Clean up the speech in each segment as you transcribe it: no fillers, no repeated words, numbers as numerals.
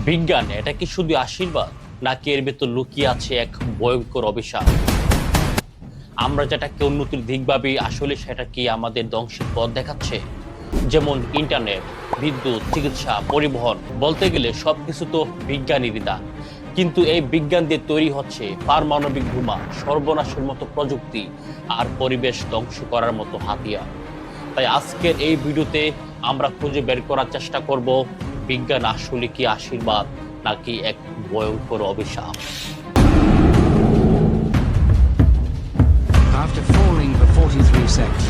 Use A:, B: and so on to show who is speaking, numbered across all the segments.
A: বিজ্ঞান এটা কি শুধু আশীর্বাদ, নাকি এর ভেতর লুকিয়ে আছে এক ভয়ঙ্কর অভিশাপ? আমরা যেটাকে উন্নতির দিক ভাবি, আসলে সেটা কি আমাদের ধ্বংসের পথ দেখাচ্ছে? যেমন ইন্টারনেট, বিদ্যুৎ, চিকিৎসা, পরিবহন, বলতে গেলে সবকিছু তো বিজ্ঞানেরই দান। কিন্তু এই বিজ্ঞান দিয়ে তৈরি হচ্ছে পারমাণবিক বোমা, সর্বনাশের মতো প্রযুক্তি, আর পরিবেশ ধ্বংস করার মতো হাতিয়ার। তাই আজকের এই ভিডিওতে আমরা খুঁজে বের করার চেষ্টা করব, বিজ্ঞান আসলে কি আশীর্বাদ, নাকি এক ভয়ঙ্কর অভিশাপ।
B: After falling for 43 seconds.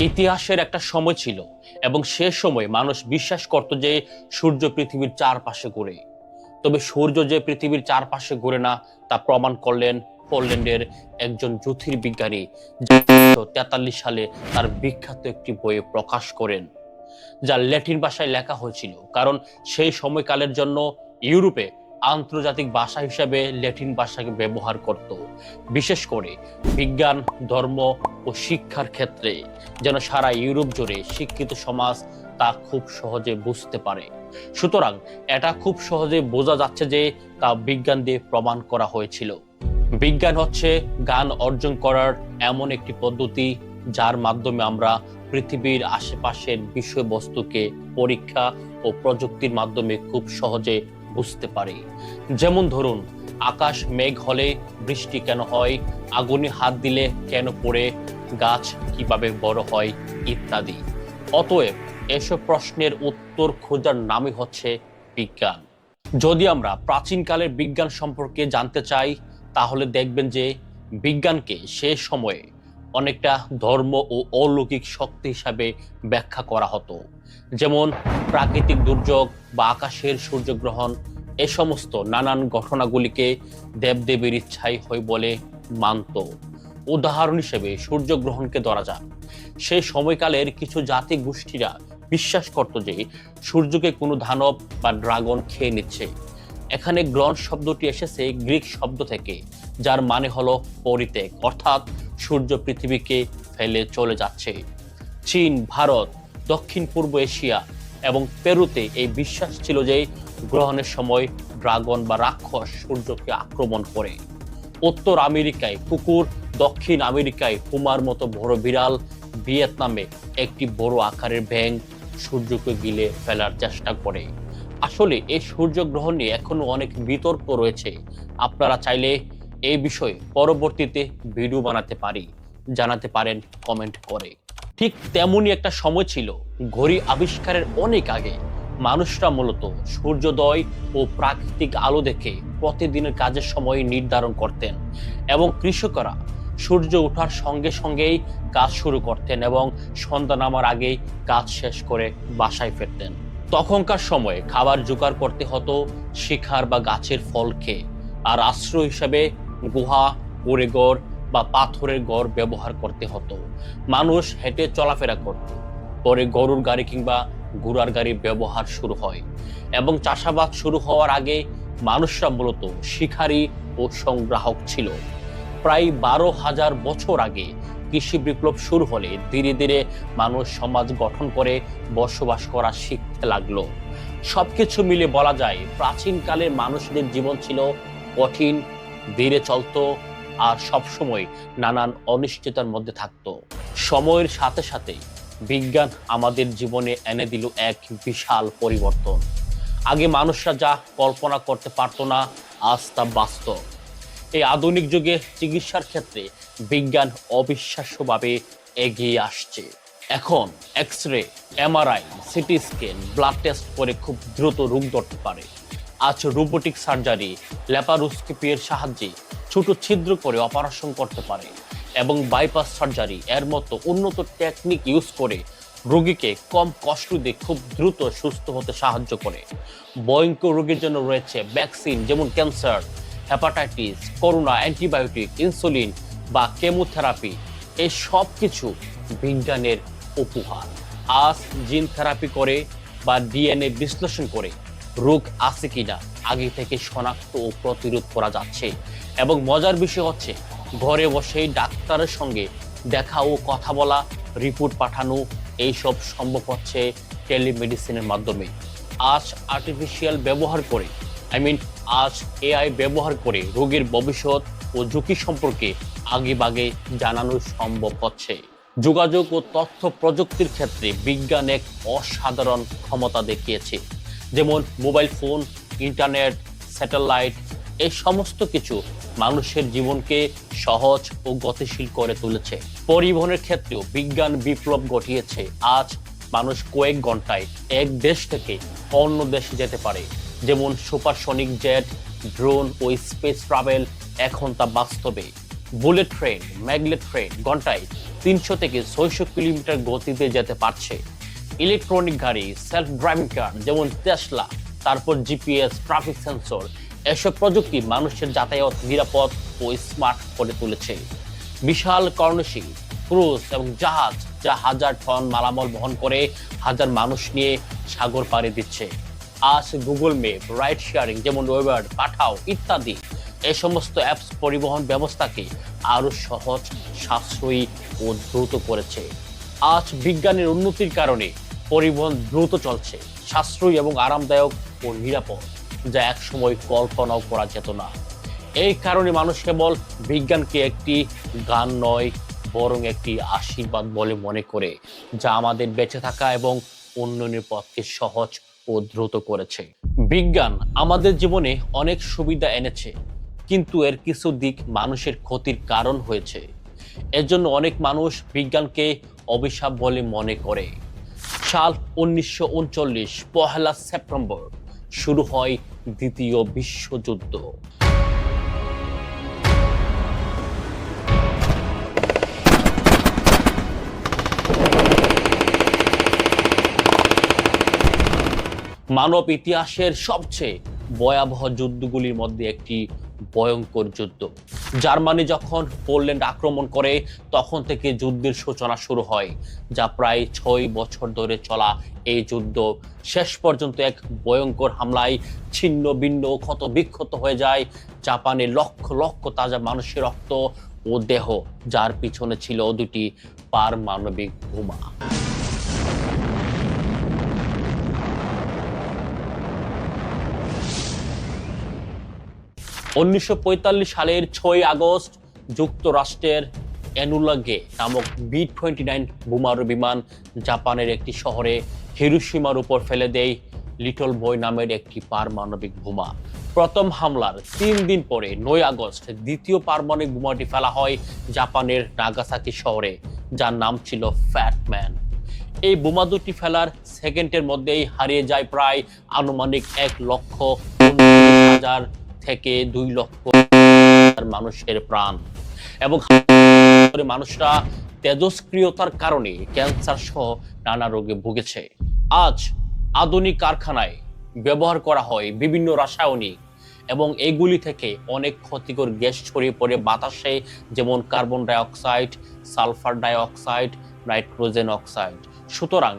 A: ইতিহাসের একটা সময় ছিল, এবং সে সময় মানুষ বিশ্বাস করত যে সূর্য পৃথিবীর চারপাশে ঘোরে। তবে সূর্য যে পৃথিবীর চারপাশে ঘোরে না, তা প্রমাণ করলেন পোল্যান্ডের একজন জ্যোতির্বিজ্ঞানী, 1943 সালে তার বিখ্যাত একটি বইয়ে প্রকাশ করেন, যা ল্যাটিন ভাষায় লেখা হয়েছিল, কারণ সেই সময়কালের জন্য ইউরোপে আন্তর্জাতিক ভাষা হিসাবে ল্যাটিন ভাষাকে ব্যবহার করত, বিশেষ করে বিজ্ঞান, ধর্ম ও শিক্ষার ক্ষেত্রে, যেন সারা ইউরোপ জুড়ে শিক্ষিত সমাজ তা খুব সহজে বুঝতে পারে। সুতরাং এটা খুব সহজে বোঝা যাচ্ছে যে তা বিজ্ঞান দিয়ে প্রমাণ করা হয়েছিল। বিজ্ঞান হচ্ছে জ্ঞান অর্জন করার এমন একটি পদ্ধতি, যার মাধ্যমে আমরা পৃথিবীর আশেপাশের বিষয়বস্তুকে পরীক্ষা ও প্রযুক্তির মাধ্যমে খুব সহজে বুঝতে পারি। যেমন ধরুন, আকাশ মেঘ হলে বৃষ্টি কেন হয়, আগুনে হাত দিলে কেন পড়ে, গাছ কিভাবে বড় হয়, ইত্যাদি। অতএব এসব প্রশ্নের উত্তর খোঁজার নামই হচ্ছে বিজ্ঞান। যদি আমরা প্রাচীনকালের বিজ্ঞান সম্পর্কে জানতে চাই, তাহলে দেখবেন যে বিজ্ঞানকে সে সময়ে অনেকটা ধর্ম ও অলৌকিক শক্তি হিসাবে ব্যাখ্যা করা হতো। যেমন প্রাকৃতিক দুর্যোগ বা আকাশের সূর্যগ্রহণ, এ সমস্ত নানান ঘটনাগুলিকে দেবদেবীর ইচ্ছাই হয় বলে মানত। উদাহরণ হিসেবে সূর্যগ্রহণকে ধরা যাক। সেই সময়কালের কিছু জাতি গোষ্ঠীরা বিশ্বাস করত যে সূর্যকে কোনো দানব বা ড্রাগন খেয়ে নিচ্ছে। এখানে গ্রহণ শব্দটি এসেছে গ্রিক শব্দ থেকে, যার মানে হলো পরিত্যাগ, অর্থাৎ সূর্য পৃথিবীকে ফেলে চলে যাচ্ছে। চীন, ভারত, দক্ষিণ পূর্ব এশিয়া এবং পেরুতে এই বিশ্বাস ছিল যে গ্রহণের সময় ড্রাগন বা রাক্ষস সূর্যকে আক্রমণ করে। উত্তর আমেরিকায় কুকুর, দক্ষিণ আমেরিকায় পুমার মতো বড় বিড়াল, ভিয়েতনামে একটি বড় আকারের ব্যাঙ সূর্যকে গিলে ফেলার চেষ্টা করে। আসলে এই সূর্যগ্রহণ নিয়ে এখনো অনেক বিতর্ক রয়েছে। আপনারা চাইলে এই বিষয়ে পরবর্তীতে ভিডিও বানাতে পারি, জানাতে পারেন কমেন্ট করে। ঠিক তেমনই একটা সময় ছিল, ঘড়ি আবিষ্কারের অনেক আগে। মানুষরা মূলত সূর্যোদয় ও প্রাকৃতিক আলো দেখে প্রতিদিনের কাজের সময় নির্ধারণ করতেন, এবং কৃষকরা সূর্য ওঠার সঙ্গে সঙ্গেই কাজ শুরু করতেন এবং সন্ধ্যা নামার আগেই কাজ শেষ করে বাসায় ফিরতেন। তখনকার সময়ে খাবার জোগাড় করতে হতো শিখার বা গাছের ফল খেয়ে, আর আশ্রয় হিসাবে গুহা, কুঁড়েঘর বা পাথরের ঘর ব্যবহার করতে হতো। মানুষ হেঁটে চলাফেরা করত। পরে গরুর গাড়ি কিংবা ঘোড়ার গাড়ি ব্যবহার শুরু হয়, এবং চাষাবাদ শুরু হওয়ার আগে মানুষরা মূলত শিকারী ও সংগ্রাহক ছিল। প্রায় 12,000 বছর আগে কৃষি বিপ্লব শুরু হলে ধীরে ধীরে মানুষ সমাজ গঠন করে বসবাস করা শিখতে লাগলো। সবকিছু মিলে বলা যায় প্রাচীনকালের মানুষদের জীবন ছিল কঠিন, ধীরে চলতো, আর সবসময় নানান অনিশ্চয়তার মধ্যে থাকতো। সময়ের সাথে সাথে বিজ্ঞান আমাদের জীবনে এনে দিল এক বিশাল পরিবর্তন। আগে মানুষরা যা কল্পনা করতে পারতো না, আজ তা বাস্তব। এই আধুনিক যুগে চিকিৎসার ক্ষেত্রে বিজ্ঞান অবিশ্বাস্যভাবে এগিয়ে আসছে। এখন x-ray, MRI, CT scan, blood test করে খুব দ্রুত রোগ ধরতে পারে। আজ রোবোটিক সার্জারি, ল্যাপারোস্কোপির সাহায্যে ছোট ছিদ্র করে অপারেশন করতে পারে, এবং বাইপাস সার্জারি এর মতো উন্নত টেকনিক ইউজ করে রোগীকে কম কষ্ট দিয়ে খুব দ্রুত সুস্থ হতে সাহায্য করে। ভয়ঙ্কর রোগের জন্য রয়েছে ভ্যাকসিন, যেমন cancer, hepatitis, corona, antibiotic, insulin বা কেমোথেরাপি। এই সব কিছু বিজ্ঞানের উপহার। আজ জিন থেরাপি করে বা ডিএনএ বিশ্লেষণ করে রোগ আছে কিনা আগে থেকে শনাক্ত ও প্রতিরোধ করা যাচ্ছে। এবং মজার বিষয় হচ্ছে, ঘরে বসেই ডাক্তারের সঙ্গে দেখা ও কথা বলা, রিপোর্ট পাঠানো এইসব সম্ভব হচ্ছে টেলিমেডিসিনের মাধ্যমে। আজ আর্টিফিশিয়াল ব্যবহার করে আজ এআই ব্যবহার করে রোগীর ভবিষ্যৎ ও ঝুঁকি সম্পর্কে আগেভাগে জানানো সম্ভব হচ্ছে। যোগাযোগ ও তথ্য প্রযুক্তির ক্ষেত্রে বিজ্ঞান এক অসাধারণ ক্ষমতা দেখিয়েছে। যেমন মোবাইল ফোন, ইন্টারনেট, স্যাটেলাইট, এই সমস্ত কিছু মানুষের জীবনকে সহজ ও গতিশীল করে তুলেছে। পরিবহনের ক্ষেত্রেও বিজ্ঞান বিপ্লব ঘটিয়েছে। আজ মানুষ কয়েক ঘন্টায় এক দেশ থেকে অন্য দেশে যেতে পারে। যেমন সুপারসনিক জেট, ড্রোন ও স্পেস ট্রাভেল, এখন তা বাস্তবে। বুলেট ট্রেন, ম্যাগলেট ট্রেন ঘন্টায় 300 থেকে 600 কিলোমিটার গতিতে যেতে পারছে। ইলেকট্রনিক গাড়ি, সেলফ ড্রাইভিং কার যেমন টেসলা, তারপর জিপিএস, ট্রাফিক সেন্সর, এসব প্রযুক্তি মানুষের যাতায়াত নিরাপদ ও স্মার্ট করে তুলেছে। বিশাল কর্ণশীল ক্রুজ এবং জাহাজ, যা হাজার টন মালামাল বহন করে হাজার মানুষ নিয়ে সাগর পাড়ি দিচ্ছে। আজ গুগল ম্যাপ, রাইড শেয়ারিং যেমন উবের, পাঠাও ইত্যাদি, এই সমস্ত অ্যাপস পরিবহন ব্যবস্থাকে আরো সহজ, সাশ্রয়ী ও দ্রুত করেছে। আজ বিজ্ঞানের উন্নতির কারণে পরিবহন দ্রুত চলছে, সাশ্রয়ী এবং আরামদায়ক ও নিরাপদ, যা একসময় কল্পনাও করা যেত না। এই কারণে মানুষ কেবল বিজ্ঞানকে একটি গান নয়, বরং একটি আশীর্বাদ বলে মনে করে, যা আমাদের বেঁচে থাকা এবং উন্নয়নের পথকে সহজ ও দ্রুত করেছে। বিজ্ঞান আমাদের জীবনে অনেক সুবিধা এনেছে, কিন্তু এর কিছু দিক মানুষের ক্ষতির কারণ হয়েছে। এর জন্য অনেক মানুষ বিজ্ঞানকে অভিশাপ বলে মনে করে। সাল 1939 পহেলা সেপ্টেম্বর শুরু হয় দ্বিতীয় বিশ্বযুদ্ধ। মানব ইতিহাসের সবচেয়ে ভয়াবহ যুদ্ধগুলির মধ্যে একটি ভয়ঙ্কর যুদ্ধ। জার্মানি যখন পোল্যান্ড আক্রমণ করে, তখন থেকে যুদ্ধের সূচনা শুরু হয়, যা প্রায় 6 বছর ধরে চলা এই যুদ্ধ শেষ পর্যন্ত এক ভয়ঙ্কর হামলায় ছিন্ন ভিন্ন ক্ষত বিক্ষত হয়ে যায় জাপানের লক্ষ লক্ষ তাজা মানুষের রক্ত ও দেহ, যার পিছনে ছিল দুটি পারমাণবিক বোমা। 1945 সালের 6 আগস্ট যুক্তরাষ্ট্রের এনুলা গে নামক B-29 বোমারু বিমান জাপানের একটি শহরে হিরোশিমার উপর ফেলে দেয় লিটল বয় নামের একটি পারমাণবিক বোমা। প্রথম হামলার 3 দিন পরে 9 আগস্ট দ্বিতীয় পারমাণবিক বোমাটি ফেলা হয় জাপানের নাগাসাকি শহরে, যার নাম ছিল ফ্যাটম্যান। এই বোমা দুটি ফেলার সেকেন্ডের মধ্যেই হারিয়ে যায় প্রায় আনুমানিক 1,29,000 থেকে 2 লক্ষ মানুষের প্রাণ, এবং মানুষরা তেজস্ক্রিয়তার কারণে ক্যান্সার সহ নানা রোগে ভুগেছে। আজ আধুনিক কারখানায় ব্যবহার করা হয় বিভিন্ন রাসায়নিক, এবং এগুলি থেকে অনেক ক্ষতিকর গ্যাস ছড়িয়ে পড়ে বাতাসে, যেমন carbon die oxide, sulphur die oxide, nitrogen oxide. সুতরাং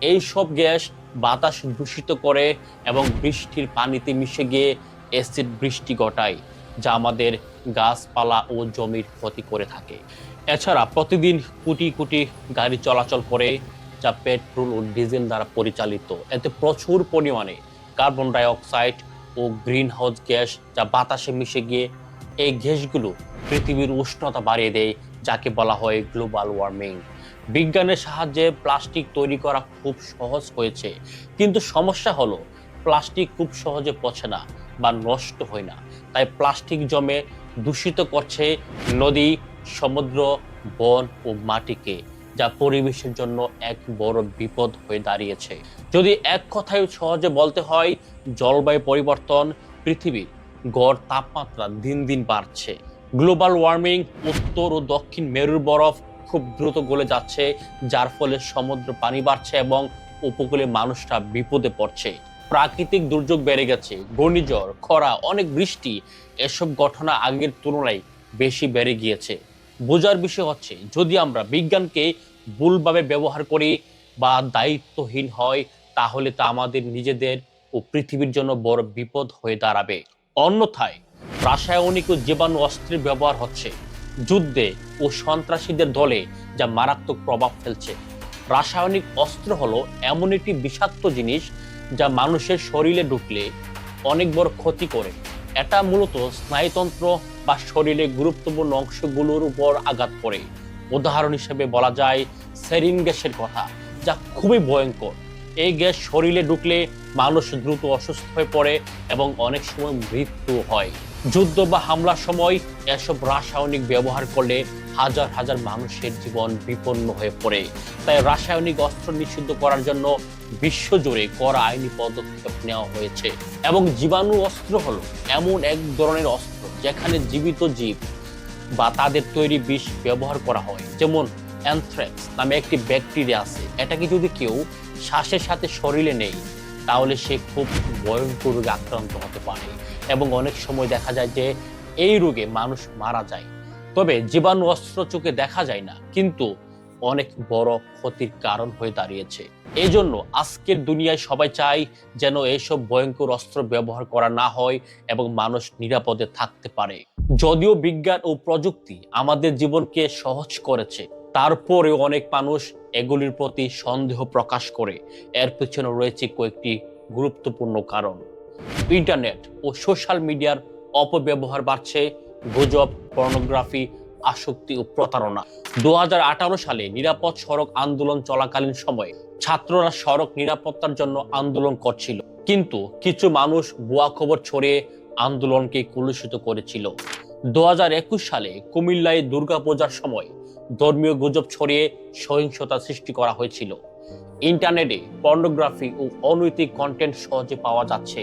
A: এই সব গ্যাস বাতাস দূষিত করে এবং বৃষ্টির পানিতে মিশে গিয়ে অ্যাসিড বৃষ্টি ঘটায়, যা আমাদের গাছপালা ও জমির ক্ষতি করে থাকে। এছাড়া প্রতিদিন কোটি কোটি গাড়ি চলাচল করে, যা পেট্রোল ও ডিজেল দ্বারা পরিচালিত। এতে প্রচুর পরিমাণে কার্বন ডাই অক্সাইড ও গ্রিন হাউস গ্যাস, যা বাতাসে মিশে গিয়ে এই গ্যাসগুলো পৃথিবীর উষ্ণতা বাড়িয়ে দেয়, যাকে বলা হয় গ্লোবাল ওয়ার্মিং। বিজ্ঞানের সাহায্যে প্লাস্টিক তৈরি করা খুব সহজ হয়েছে, কিন্তু সমস্যা হলো প্লাস্টিক খুব সহজে পচে না বা নষ্ট হয় না। তাই প্লাস্টিক জমে দূষিত করছে নদী, সমুদ্র, বন ও মাটিকে, যা পরিবেশের জন্য এক বড় বিপদ হয়ে দাঁড়িয়েছে। যদি এক কথায় সহজে বলতে হয়, জলবায়ু পরিবর্তন, পৃথিবীর গড় তাপমাত্রা দিন দিন বাড়ছে। গ্লোবাল ওয়ার্মিং, উত্তর ও দক্ষিণ মেরুর বরফ খুব দ্রুত গলে যাচ্ছে, যার ফলে সমুদ্র পানি বাড়ছে এবং উপকূলে মানুষরা বিপদে পড়ছে। প্রাকৃতিক দুর্যোগ বেড়ে গেছে, ঘূর্ণিঝড়, খরা, অনেক বৃষ্টি, এসব ঘটনা আগের তুলনায় বেশি বেড়ে গিয়েছে। বোঝার বিষয় হচ্ছে, যদি আমরা বিজ্ঞানকে ভুলভাবে ব্যবহার করি বা দায়িত্বহীন হয়, তাহলে তা আমাদের নিজেদের ও পৃথিবীর জন্য বড় বিপদ হয়ে দাঁড়াবে। অন্যথায় রাসায়নিক ও জীবাণু অস্ত্রের ব্যবহার হচ্ছে যুদ্ধে ও সন্ত্রাসীদের দলে, যা মারাত্মক প্রভাব ফেলছে। রাসায়নিক অস্ত্র হলো এমন একটি বিষাক্ত জিনিস যা মানুষের শরীরে ঢুকলে অনেক বড় ক্ষতি করে। এটা মূলত স্নায়ুতন্ত্র বা শরীরের গুরুত্বপূর্ণ অংশগুলোর উপর আঘাত করে। উদাহরণ হিসেবে বলা যায় সেরিন গ্যাসের কথা, যা খুবই ভয়ঙ্কর। এই গ্যাস শরীরে ঢুকলে মানুষ দ্রুত অসুস্থ হয়ে পড়ে এবং অনেক সময় মৃত্যু হয়। যুদ্ধ বা হামলার সময় এসব রাসায়নিক ব্যবহার করলে হাজার হাজার মানুষের জীবন বিপন্ন হয়ে পড়ে। তাই রাসায়নিক অস্ত্র নিষিদ্ধ করার জন্য বিশ্বজুড়ে কড়া আইনি পদক্ষেপ নেওয়া হয়েছে। এবং জীবাণু অস্ত্র হলো এমন এক ধরনের অস্ত্র যেখানে জীবিত জীব বা তাদের তৈরি বিষ ব্যবহার করা হয়। যেমন অ্যানথ্রাক্স নামে একটি ব্যাকটেরিয়া আছে, এটাকে যদি কেউ শ্বাসের সাথে শরীরে নেই তাহলে সে খুব ভয়ঙ্কর রোগে আক্রান্ত হতে পারে এবং অনেক সময় দেখা যায় যে এই রোগে মানুষ মারা যায়। তবে জীবাণু অস্ত্র চোখে দেখা যায় না, কিন্তু অনেক বড় ক্ষতির কারণ হয়ে দাঁড়িয়েছে। এই জন্য আজকের দুনিয়ায় সবাই চায় যেন এইসব ভয়ঙ্কর অস্ত্র ব্যবহার করা না হয় এবং মানুষ নিরাপদে থাকতে পারে। যদিও বিজ্ঞান ও প্রযুক্তি আমাদের জীবনকে সহজ করেছে, তারপরেও অনেক মানুষ এগুলির প্রতি সন্দেহ প্রকাশ করে। এর পেছনে রয়েছে কয়েকটি গুরুত্বপূর্ণ কারণ। ইন্টারনেট ও সোশ্যাল মিডিয়ার অপব্যবহার বাড়ছে, গুজব, পর্নোগ্রাফি, আসক্তি ও প্রতারণা। 2018 সালে নিরাপদ সড়ক আন্দোলন চলাকালীন সময়ে ছাত্ররা সড়ক নিরাপত্তার জন্য আন্দোলন করছিল, কিন্তু কিছু মানুষ ভুয়া খবর ছড়িয়ে আন্দোলনকে কলুষিত করেছিল। 2021 সালে কুমিল্লায় দুর্গাপূজার সময় ধর্মীয় গুজব ছড়িয়ে সহিংসতা সৃষ্টি করা হয়েছিল। ইন্টারনেটে পর্নোগ্রাফি ও অনৈতিক কন্টেন্ট সহজে পাওয়া যাচ্ছে,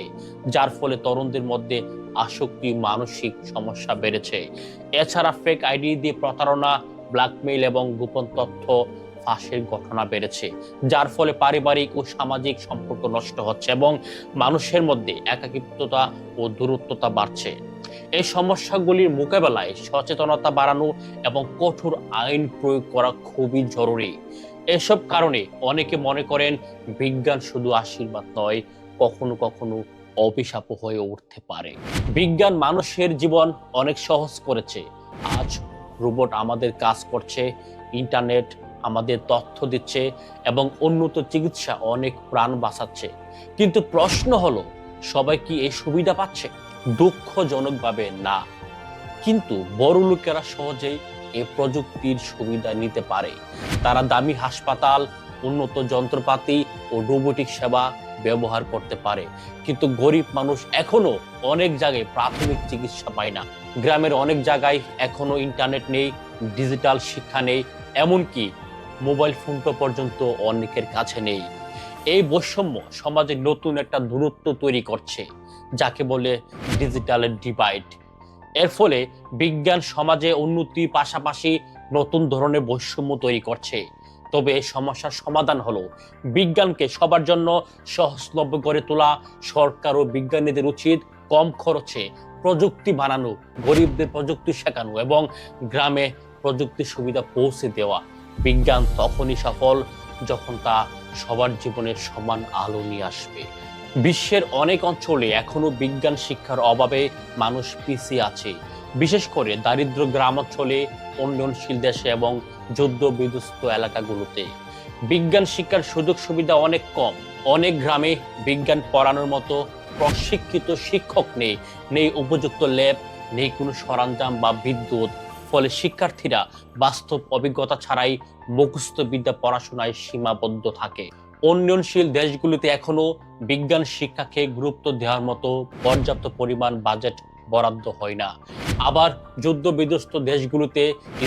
A: যার ফলে তরুণদের মধ্যে আসক্তি, মানসিক সমস্যা বেড়েছে। এছাড়া ফেক আইডি দিয়ে প্রতারণা, ব্ল্যাকমেইল এবং গোপন তথ্য ফাঁসের ঘটনা বেড়েছে, যার ফলে পারিবারিক ও সামাজিক সম্পর্ক নষ্ট হচ্ছে এবং মানুষের মধ্যে একাকিত্বতা ও দূরত্বতা বাড়ছে। এই সমস্যাগুলির মোকাবেলায় সচেতনতা বাড়ানো এবং কঠোর আইন প্রয়োগ করা খুবই জরুরি। এসব কারণে অনেকে মনে করেন বিজ্ঞান শুধু আশীর্বাদ নয়, কখনো কখনো অভিশাপ হয়ে উঠতে পারে। বিজ্ঞান মানুষের জীবন অনেক সহজ করেছে। আজ রোবট আমাদের কাজ করছে, ইন্টারনেট আমাদের তথ্য দিচ্ছে এবং উন্নত চিকিৎসা অনেক প্রাণ বাঁচাচ্ছে। কিন্তু প্রশ্ন হলো, সবাই কি এই সুবিধা পাচ্ছে? দুঃখজনকভাবে না। কিন্তু বড় লোকেরা সহজেই এই প্রযুক্তির সুবিধা নিতে পারে। তারা দামি হাসপাতাল, উন্নত যন্ত্রপাতি ও রোবোটিক সেবা ব্যবহার করতে পারে, কিন্তু গরিব মানুষ এখনো অনেক জায়গায় প্রাথমিক চিকিৎসা পায় না। গ্রামের অনেক জায়গায় এখনো ইন্টারনেট নেই, ডিজিটাল শিক্ষা নেই, এমনকি মোবাইল ফোনটা পর্যন্ত অনেকের কাছে নেই। এই বৈষম্য সমাজে নতুন একটা দূরত্ব তৈরি করছে, যাকে বলে ডিজিটাল ডিভাইড। এর ফলে বিজ্ঞান সমাজে উন্নতির পাশাপাশি নতুন ধরনের বৈষম্য তৈরি করছে। তবে এই সমস্যার সমাধান হলো বিজ্ঞানকে সবার জন্য সহজলভ্য করে তোলা। সরকার ও বিজ্ঞানীদের উচিত কম খরচে প্রযুক্তি বানানো, গরিবদের প্রযুক্তি শেখানো এবং গ্রামে প্রযুক্তি সুবিধা পৌঁছে দেওয়া। বিজ্ঞান তখনই সফল যখন তা সবার জীবনের সমান আলো নিয়ে আসবে। বিশ্বের অনেক অঞ্চলে এখনো বিজ্ঞান শিক্ষার অভাবে মানুষ পিছিয়ে আছে, বিশেষ করে দারিদ্র গ্রাম অঞ্চলে, উন্নয়নশীল দেশে এবং যুদ্ধ বিধ্বস্ত এলাকাগুলোতে। বিজ্ঞান শিক্ষার সুযোগ সুবিধা অনেক কম। অনেক গ্রামে বিজ্ঞান পড়ানোর মতো প্রশিক্ষিত শিক্ষক নেই, নেই উপযুক্ত ল্যাব, নেই কোনো সরঞ্জাম বা বিদ্যুৎ। ফলে শিক্ষার্থীরা বাস্তব অভিজ্ঞতা ছাড়াই মুখস্থ বিদ্যা পড়াশোনায় সীমাবদ্ধ থাকে। উন্নয়নশীল দেশগুলিতে এখনো বিজ্ঞান শিক্ষাকে গুরুত্ব দেওয়ার মতো পর্যাপ্ত পরিমাণ বাজেট বরাদ্দ হয় না। আবার যুদ্ধ বিধ্বস্ত দেশগুলোতে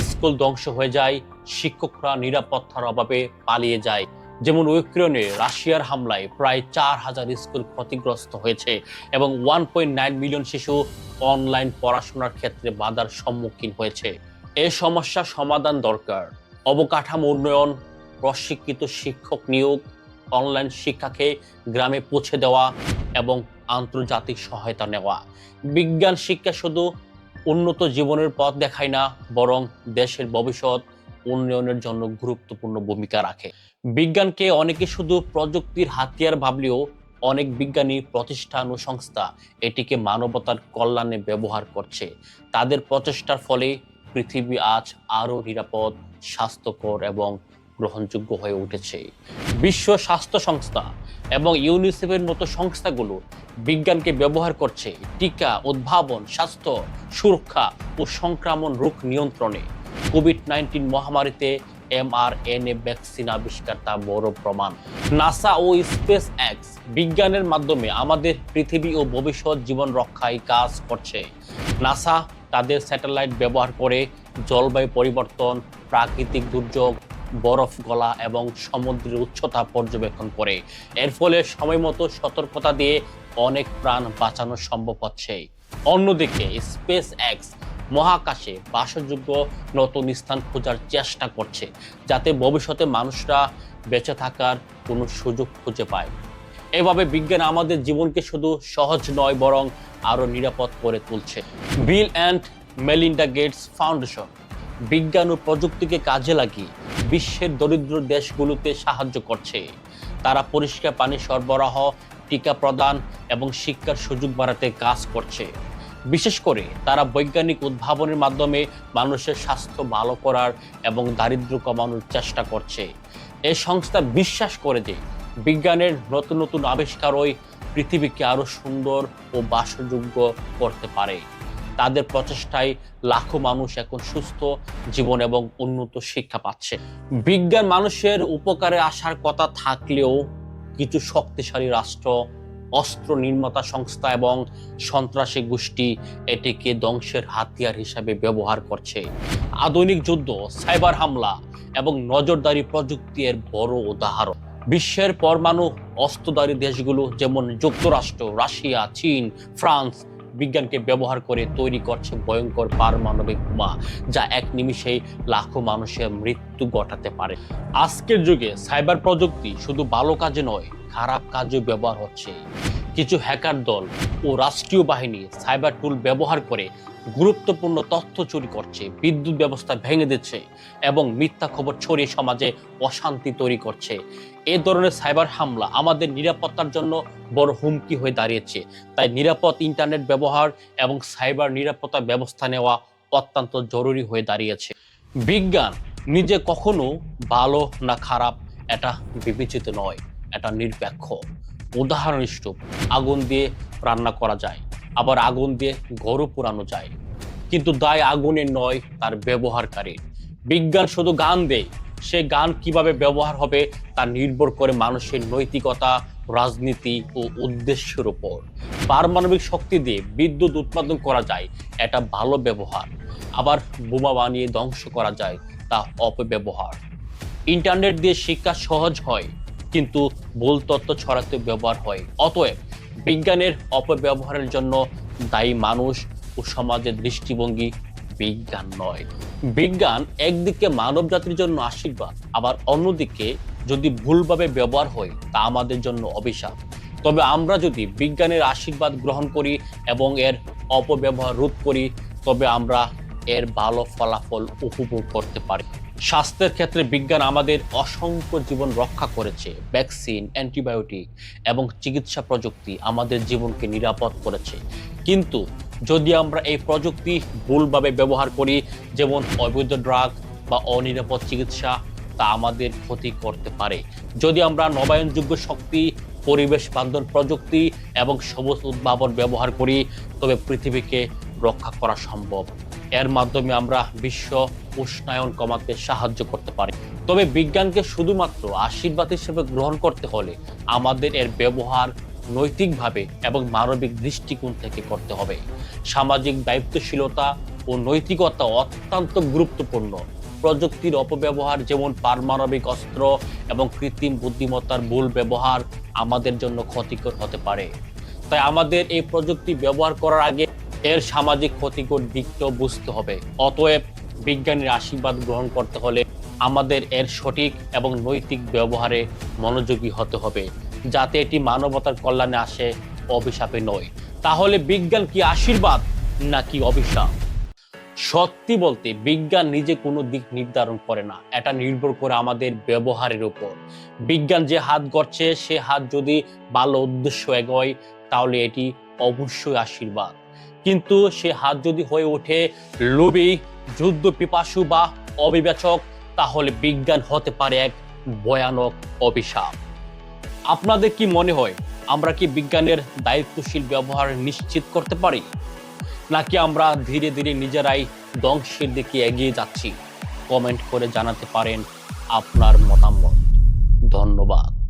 A: স্কুল ধ্বংস হয়ে যায়, শিক্ষকরা নিরাপত্তার অভাবে পালিয়ে যায়। যেমন ইউক্রেনে রাশিয়ার হামলায় প্রায় 4,000 স্কুল ক্ষতিগ্রস্ত হয়েছে এবং 1.9 মিলিয়ন শিশু অনলাইন পড়াশোনার ক্ষেত্রে বাধার সম্মুখীন হয়েছে। এই সমস্যার সমাধান দরকার। অবকাঠামো উন্নয়ন, প্রশিক্ষিত শিক্ষক নিয়োগ, অনলাইন শিক্ষাকে গ্রামে পৌঁছে দেওয়া এবং আন্তর্জাতিক সহায়তা নেওয়া। বিজ্ঞান শিক্ষা শুধু উন্নত জীবনের পথ দেখায় না, বরং দেশের ভবিষ্যৎ উন্নয়নের জন্য গুরুত্বপূর্ণ ভূমিকা রাখে। বিজ্ঞানকে অনেকে শুধু প্রযুক্তির হাতিয়ার ভাবলেও অনেক বিজ্ঞানী প্রতিষ্ঠান ও সংস্থা এটিকে মানবতার কল্যাণে ব্যবহার করছে। তাদের প্রচেষ্টার ফলে পৃথিবী আজ আরো নিরাপদ, স্বাস্থ্যকর এবং গ্রহণযোগ্য হয়ে উঠেছে। বিশ্ব স্বাস্থ্য সংস্থা এবং ইউনিসেফের মতো সংস্থাগুলো বিজ্ঞানকে ব্যবহার করছে টিকা উদ্ভাবন, স্বাস্থ্য সুরক্ষা ও সংক্রমণ রোগ নিয়ন্ত্রণে। কোভিড-19 মহামারীতে mRNA ভ্যাকসিন আবিষ্কার তা বড় প্রমাণ। নাসা ও স্পেস এক্স বিজ্ঞানের মাধ্যমে আমাদের পৃথিবী ও ভবিষ্যৎ জীবন রক্ষায় কাজ করছে। নাসা তাদের স্যাটেলাইট ব্যবহার করে জলবায়ু পরিবর্তন, প্রাকৃতিক দুর্যোগ, বরফ গলা এবং সমুদ্রের উচ্চতা পর্যবেক্ষণ করে। এর ফলে সময়মতো সতর্কতা দিয়ে অনেক প্রাণ বাঁচানো সম্ভব হচ্ছে। অন্যদিকে স্পেস এক্স মহাকাশে বাসযোগ্য নতুন স্থান খোঁজার চেষ্টা করছে, যাতে ভবিষ্যতে মানুষরা বেঁচে থাকার কোনো সুযোগ খুঁজে পায়। এভাবে বিজ্ঞান আমাদের জীবনকে শুধু সহজ নয়, বরং আরও নিরাপদ করে তুলছে। Bill and Melinda Gates foundation বিজ্ঞান ও প্রযুক্তিকে কাজে লাগিয়ে বিশ্বের দরিদ্র দেশগুলোতে সাহায্য করছে। তারা পরিষ্কার পানি সরবরাহ, টিকা প্রদান এবং শিক্ষার সুযোগ বাড়াতে কাজ করছে। বিশেষ করে তারা বৈজ্ঞানিক উদ্ভাবনের মাধ্যমে মানুষের স্বাস্থ্য ভালো করার এবং দারিদ্র্য কমানোর চেষ্টা করছে। এই সংস্থা বিশ্বাস করে যে বিজ্ঞানের নতুন নতুন আবিষ্কারই পৃথিবীকে আরো সুন্দর ও বাসযোগ্য করতে পারে। তাদের প্রচেষ্টায় লাখো মানুষ এখন সুস্থ জীবন এবং উন্নত শিক্ষা পাচ্ছে। বিজ্ঞান মানুষের উপকারে আসার কথা থাকলেও কিছু শক্তিশালী রাষ্ট্র, অস্ত্র নির্মাতা সংস্থা এবং সন্ত্রাসী গোষ্ঠী এটিকে ধ্বংসের হাতিয়ার হিসাবে ব্যবহার করছে। আধুনিক যুদ্ধ, সাইবার হামলা এবং নজরদারি প্রযুক্তি এর বড় উদাহরণ। বিশ্বের পরমাণু অস্ত্রধারী দেশগুলো যেমন যুক্তরাষ্ট্র, রাশিয়া, চীন, ফ্রান্স বিজ্ঞানকে ব্যবহার করে তৈরি করছে ভয়ঙ্কর পারমাণবিক বোমা, যা এক নিমিষেই লাখো মানুষের মৃত্যু ঘটাতে পারে। আজকের যুগে সাইবার প্রযুক্তি শুধু ভালো কাজে নয়, খারাপ কাজেও ব্যবহার হচ্ছে। কিছু হ্যাকার দল ও রাষ্ট্রীয় বাহিনী সাইবার টুল ব্যবহার করে গুরুত্বপূর্ণ তথ্য চুরি করছে, বিদ্যুৎ ব্যবস্থা ভেঙে দিচ্ছে এবং মিথ্যা খবর ছড়িয়ে সমাজে অশান্তি তৈরি করছে। এই ধরনের সাইবার হামলা আমাদের নিরাপত্তার জন্য বড় হুমকি হয়ে দাঁড়িয়েছে। তাই নিরাপদ ইন্টারনেট ব্যবহার এবং সাইবার নিরাপত্তা ব্যবস্থা নেওয়া অত্যন্ত জরুরি হয়ে দাঁড়িয়েছে। বিজ্ঞান নিজে কখনো ভালো না খারাপ এটা বিবেচিত নয়, এটা নিরপেক্ষ। উদাহরণস্বরূপ, আগুন দিয়ে রান্না করা যায়, আবার আগুন দিয়ে ঘরও পোড়ানো যায়, কিন্তু দায় আগুনের নয়, তার ব্যবহারকারী। বিজ্ঞান শুধু গান দেয়, সে গান কিভাবে ব্যবহার হবে তা নির্ভর করে মানুষের নৈতিকতা, রাজনীতি ও উদ্দেশ্যের উপর। পারমাণবিক শক্তি দিয়ে বিদ্যুৎ উৎপাদন করা যায়, এটা ভালো ব্যবহার। আবার বোমা বানিয়ে ধ্বংস করা যায়, তা অপব্যবহার। ইন্টারনেট দিয়ে শিক্ষা সহজ হয়, কিন্তু ভুল তথ্য ছড়াতে ব্যবহার হয়। অতএব বিজ্ঞানের অপব্যবহারের জন্য দায়ী মানুষ ও সমাজের দৃষ্টিভঙ্গি, বিজ্ঞান নয়। বিজ্ঞান একদিকে মানব জাতির জন্য আশীর্বাদ, আবার অন্যদিকে যদি ভুলভাবে ব্যবহার হয় তা আমাদের জন্য অভিশাপ। তবে আমরা যদি বিজ্ঞানের আশীর্বাদ গ্রহণ করি এবং এর অপব্যবহার রোধ করি, তবে আমরা এর ভালো ফলাফল উপভোগ করতে পারি। স্বাস্থ্যের ক্ষেত্রে বিজ্ঞান আমাদের অসংখ্য জীবন রক্ষা করেছে। ভ্যাকসিন, অ্যান্টিবায়োটিক এবং চিকিৎসা প্রযুক্তি আমাদের জীবনকে নিরাপদ করেছে। কিন্তু যদি আমরা এই প্রযুক্তি ভুলভাবে ব্যবহার করি, যেমন অবৈধ ড্রাগ বা অনিরাপদ চিকিৎসা, তা আমাদের ক্ষতি করতে পারে। যদি আমরা নবায়নযোগ্য শক্তি, পরিবেশ বান্ধব প্রযুক্তি এবং সবুজ উদ্ভাবন ব্যবহার করি, তবে পৃথিবীকে রক্ষা করা সম্ভব। এর মাধ্যমে আমরা বিশ্ব উষ্ণায়ন কমাতে সাহায্য করতে পারি। তবে বিজ্ঞানকে শুধুমাত্র আশীর্বাদ হিসেবে গ্রহণ করতে হলে আমাদের এর ব্যবহার নৈতিকভাবে এবং মানবিক দৃষ্টিকোণ থেকে করতে হবে। সামাজিক দায়িত্বশীলতা ও নৈতিকতা অত্যন্ত গুরুত্বপূর্ণ। প্রযুক্তির অপব্যবহার, যেমন পারমাণবিক অস্ত্র এবং কৃত্রিম বুদ্ধিমত্তার ভুল ব্যবহার, আমাদের জন্য ক্ষতিকর হতে পারে। তাই আমাদের এই প্রযুক্তি ব্যবহার করার আগে এর সামাজিক ক্ষতিকর দিকটাও বুঝতে হবে। অতএব বিজ্ঞানের আশীর্বাদ গ্রহণ করতে হলে আমাদের এর সঠিক এবং নৈতিক ব্যবহারে মনোযোগী হতে হবে, যাতে এটি মানবতার কল্যাণে আসে, অভিশাপে নয়। তাহলে বিজ্ঞান কি আশীর্বাদ নাকি অভিশাপ? সত্যি বলতে বিজ্ঞান নিজে কোনো দিক নির্ধারণ করে না, এটা নির্ভর করে আমাদের ব্যবহারের উপর। বিজ্ঞান যে হাত গড়ছে, সে হাত যদি ভালো উদ্দেশ্য এগোয়, তাহলে এটি অবশ্যই আশীর্বাদ। কিন্তু সে হাত যদি হয়ে ওঠে লোভী, যুদ্ধ পিপাসু বা অবিবেচক, তাহলে বিজ্ঞান হতে পারে এক ভয়ানক অভিশাপ। আপনাদের কি মনে হয়, আমরা কি বিজ্ঞানের দায়িত্বশীল ব্যবহার নিশ্চিত করতে পারি, নাকি আমরা ধীরে ধীরে নিজেরাই ধ্বংসের দিকে এগিয়ে যাচ্ছি? কমেন্ট করে জানাতে পারেন আপনার মতামত। ধন্যবাদ।